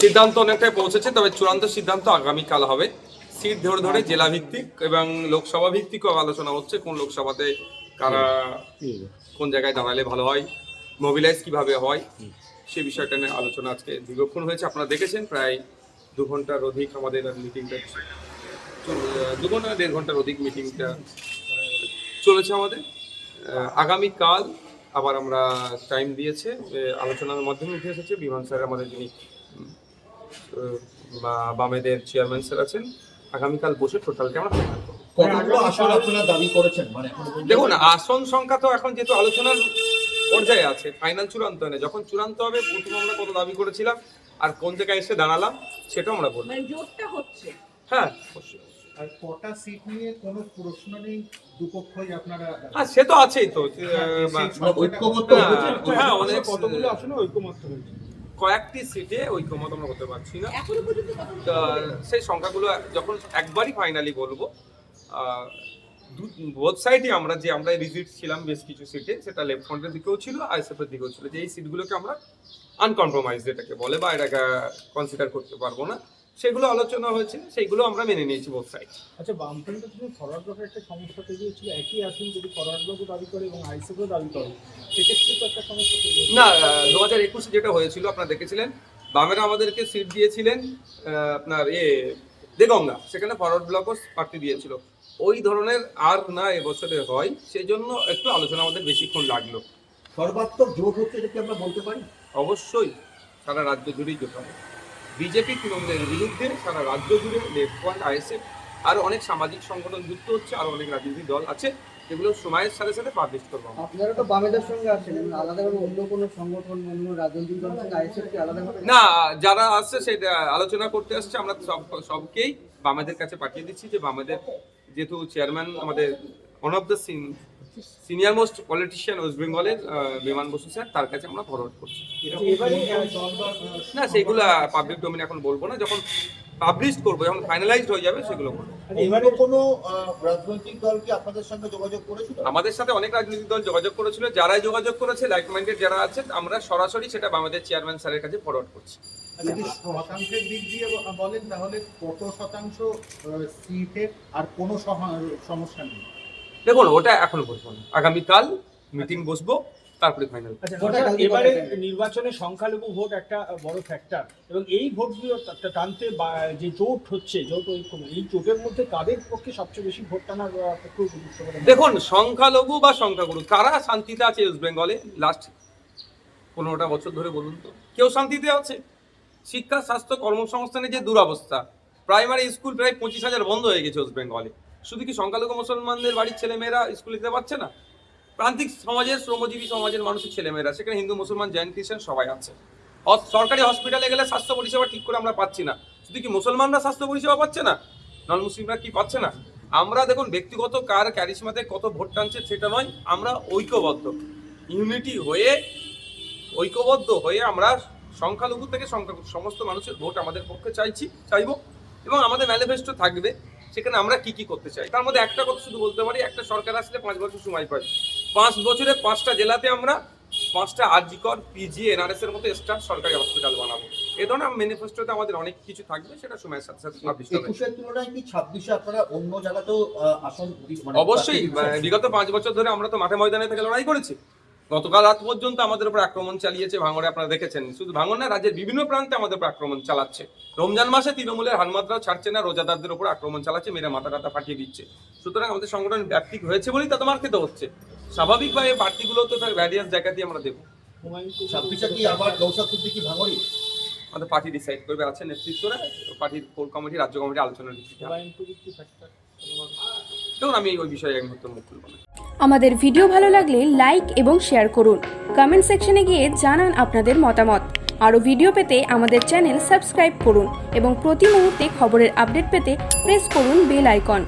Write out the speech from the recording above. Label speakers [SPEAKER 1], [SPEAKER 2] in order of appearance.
[SPEAKER 1] সিদ্ধান্ত অনেকটাই পৌঁছেছে, তবে চূড়ান্ত সিদ্ধান্ত আগামীকাল হবে। সিট ধরে ধরে জেলা ভিত্তিক এবং লোকসভা ভিত্তিকও আলোচনা হচ্ছে, কোন লোকসভাতে কারা কোন জায়গায় দাঁড়ালে ভালো হয়, মোবিলাইজ কিভাবে হয়, সে বিষয়টা নিয়ে আলোচনা আজকে দীর্ঘক্ষণ হয়েছে। আপনারা দেখেছেন প্রায় 2 ঘন্টার অধিক আমাদের মিটিংটা, 2 ঘন্টা 1.5 ঘন্টার অধিক মিটিংটা চলেছে আমাদের। আগামীকাল আবার আমরা টাইম দিয়েছে, আলোচনার মাধ্যমে উঠে এসেছে বিমান স্যার আমাদের যিনি বামেদের চেয়ারম্যান স্যার আছেন, আগামীকাল বসে টোটালটা আমরা ফাইনাল করব।
[SPEAKER 2] কতগুলো আসন আপনারা দাবি করেছেন? মানে
[SPEAKER 1] দেখুন, আসন সংখ্যা তো এখন যেহেতু আলোচনার পর্যায়ে আছে, ফাইনাল চূড়ান্ত নেই। যখন চূড়ান্ত হবে প্রথম আমরা কত দাবি করেছিলাম আর কোন জায়গায় এসে দাঁড়ালাম সেটাও আমরা বলবো।
[SPEAKER 3] মানে জোরটা হচ্ছে।
[SPEAKER 1] হ্যাঁ, অবশ্যই।
[SPEAKER 4] আর কটা সিট নিয়ে কোনো প্রশ্ন নেই, দুপক্ষই আপনারা
[SPEAKER 1] সে তো আছেই তো,
[SPEAKER 2] ঐক্যমত্য
[SPEAKER 1] হ্যাঁ, অনেক
[SPEAKER 4] কতগুলো আসলে ঐক্যমত্য হয়েছে।
[SPEAKER 1] কয়েকটি সিটে ঐক্যমত আমরা হতে পারছি না।
[SPEAKER 3] এখনো পর্যন্ত কতগুলো?
[SPEAKER 1] তা সেই সংখ্যাগুলো যখন একবারই ফাইনালি বলবো। বোথ সাইডে আমরা রিজিট ছিলাম বেশ কিছু সিটে, সেটা লেফট ফ্রন্টের দিকেও ছিল, আইএসএফের দিকেও ছিল, যে এই সিটগুলোকে আমরা আনকম্প্রোমাইজ যেটাকে বলে বা এটাকে কনসিডার করতে পারবো না, সেগুলো আলোচনা হয়েছে, সেইগুলো আমরা মেনে নিয়েছি বোথ সাইড।
[SPEAKER 4] আচ্ছা, বামফ্রন্টের জন্য ফরওয়ার্ড ব্লকের একটা সমস্যা তৈরি হয়েছিল, একই আসন যদি ফরওয়ার্ড ব্লকও দাবি করে এবং আইএসএফও দাবি করে, সেক্ষেত্রে তো একটা সমস্যা তৈরি হয়েছে।
[SPEAKER 1] না, 2021 যেটা হয়েছিল আপনারা দেখেছিলেন, বামেরা আমাদেরকে সিট দিয়েছিলেন আপনার দেগঙ্গা, সেখানে ফরওয়ার্ড ব্লকও প্রার্থী দিয়েছিল। ওই ধরনের আর না এবছরে হয়, সেই জন্য একটু আলোচনা আমাদের বেশিক্ষণ লাগলো।
[SPEAKER 2] সর্বাত্মক জোট হচ্ছে, এটা কি আমরা বলতে পারি?
[SPEAKER 1] অবশ্যই সারা রাজ্য জুড়েই জোট হবে। বিজেপি তৃণমূলের বিরুদ্ধে সারা রাজ্য জুড়ে লেফট ফ্রন্ট, আইএসএফ, আরো অনেক সামাজিক সংগঠন যুক্ত হচ্ছে, আরো অনেক রাজনৈতিক দল আছে, যেগুলো সময়ের সাথে সাথে পাবলিশ করবো।
[SPEAKER 5] আপনারা তো বামেদের সঙ্গে আছেন, আলাদাভাবে অন্য কোনো সংগঠন, অন্য রাজনৈতিক দলের সঙ্গে আইএসএফ কি আলাদাভাবে?
[SPEAKER 1] না, যারা আসছে সেটা আলোচনা করতে আসছে, আমরা সবকেই বামেদের কাছে পাঠিয়ে দিচ্ছি, যে বামেদের যেহেতু চেয়ারম্যান আমাদের one of the senior most politician West বেঙ্গলের বিমান বসু স্যার, তার কাছে আমরা ফরওয়ার্ড করছি। না, সেইগুলো পাবলিক ডোমেন এখন বলবো না, যখন পাবলিশ করবো, যখন ফাইনালাইজড হয়ে যাবে সেগুলো বলবো।
[SPEAKER 2] এবারে কোনো রাজনৈতিক দল কি আপনাদের সঙ্গে যোগাযোগ করেছিল?
[SPEAKER 1] আমাদের সাথে অনেক রাজনৈতিক দল যোগাযোগ করেছিল, যারাই যোগাযোগ করেছে লাইক মাইন্ডেড যারা আছে, আমরা সরাসরি সেটা আমাদের চেয়ারম্যান স্যারের কাছে ফরওয়ার্ড করছি।
[SPEAKER 4] যদি শতাংশের দিক দিয়ে বলেন তাহলে কত শতাংশ সিটের আর কোনো সমস্যা নেই?
[SPEAKER 1] দেখুন, ওটা এখন বলবো না, আগামীকাল মিটিং বসবো, তারপরে ফাইনাল।
[SPEAKER 4] এবারে নির্বাচনে সংখ্যালঘু ভোট একটা বড় ফ্যাক্টর, এবং এই ভোটগুলো টানতে যে জোট হচ্ছে, জোট ঐক্য, এই জোটের মধ্যে কাদের পক্ষে সবচেয়ে বেশি ভোট টানার পক্ষে উপযুক্ত বলে?
[SPEAKER 1] দেখুন, সংখ্যালঘু বা সংখ্যাগুরু কারা শান্তিতে আছে ওয়েস্ট বেঙ্গলে লাস্ট 15টা বছর ধরে বলুন তো? কেউ শান্তিতে আছে? শিক্ষা, স্বাস্থ্য, কর্মসংস্থানের যে দুরবস্থা, প্রাইমারি স্কুল প্রায় 25,000 বন্ধ হয়ে গেছে ওয়েস্ট বেঙ্গলে। শুধু কি সংখ্যালঘু মুসলমানদের বাড়ির ছেলেমেয়েরা স্কুলে যেতে পারছে না? প্রান্তিক সমাজের, শ্রমজীবী সমাজের মানুষের ছেলেমেয়েরা, সেখানে হিন্দু, মুসলমান, জৈন, খ্রিস্টান সবাই আছে। সরকারি হসপিটালে গেলে স্বাস্থ্য পরিষেবা ঠিক করে আমরা পাচ্ছি না। শুধু কি মুসলমানরা স্বাস্থ্য পরিষেবা পাচ্ছে না, নন মুসলিমরা কি পাচ্ছে না? আমরা দেখুন, ব্যক্তিগত কার ক্যারিশমাতে কত ভোট টানছে সেটা নয়, আমরা ঐক্যবদ্ধ, ঐক্যবদ্ধ হয়ে আমরা সংখ্যালঘু থেকে সমস্ত মানুষের ভোট আমাদের পক্ষে চাইবো, এবং আমাদের ম্যানিফেস্টো থাকবে, সেখানে আমরা কি করতে চাই। তার মধ্যে একটা কথা শুধু বলতে পারি, একটা সরকার আসলে 5 বছর সময় পাই, 5 বছরে 5টা জেলাতে আমরা 5টা আরজিকর, পিজি, এনআরএস এর মতো স্টার সরকারি হসপিটাল বানাবো। এই ধরনের ম্যানিফেস্টোতে আমাদের অনেক কিছু থাকবে, সেটা সময়ের সাথে সাথে পাবলিশ হবে।
[SPEAKER 2] 21-এর তুলনায় কি 26-এ আপনারা অন্য জায়গাতেও আসন?
[SPEAKER 1] অবশ্যই, বিগত 5 বছর ধরে আমরা তো মাঠে ময়দানে থেকে লড়াই করেছি। গতকাল রাত পর্যন্ত আমাদের উপর আক্রমণ চালিয়েছে ভাঙড়ে, আপনারা দেখেছেন। শুধু ভাঙড় না, রাজ্যের বিভিন্ন প্রান্তে আমাদের উপর আক্রমণ চালাচ্ছে। রমজান মাসে তৃণমূলের হানমাত্রাও ছাড়ছে না, রোজাদারদের উপর আক্রমণ চালাচ্ছে, মেরে মাথা টাথা ফাটিয়ে দিচ্ছে। সুতরাং আমাদের সংগঠন ব্যাপ্তিক হয়েছে বলেই তা তোমার খেতে হচ্ছে। স্বাভাবিকভাবে বাড়তিগুলো তো তার ভ্যারিয়াস জায়গা দিয়ে আমরা দেবো।
[SPEAKER 2] 26-এ কি আবার নৌসাদ সিদ্দিকী ভাঙড়ি?
[SPEAKER 1] আমাদের পার্টি ডিসাইড করবে, আছে নেতৃত্বরা, পার্টির কোর কমিটি, রাজ্য কমিটি আলোচনার ভিত্তিতে। দেখুন, আমি ওই বিষয়ে এক মুহূর্তে মুখ খুলব না।
[SPEAKER 6] আমাদের ভিডিও ভালো লাগলে লাইক এবং শেয়ার করুন, কমেন্ট সেকশনে গিয়ে জানান আপনাদের মতামত। আরও ভিডিও পেতে আমাদের চ্যানেল সাবস্ক্রাইব করুন এবং প্রতি মুহূর্তে খবরের আপডেট পেতে প্রেস করুন বেল আইকন।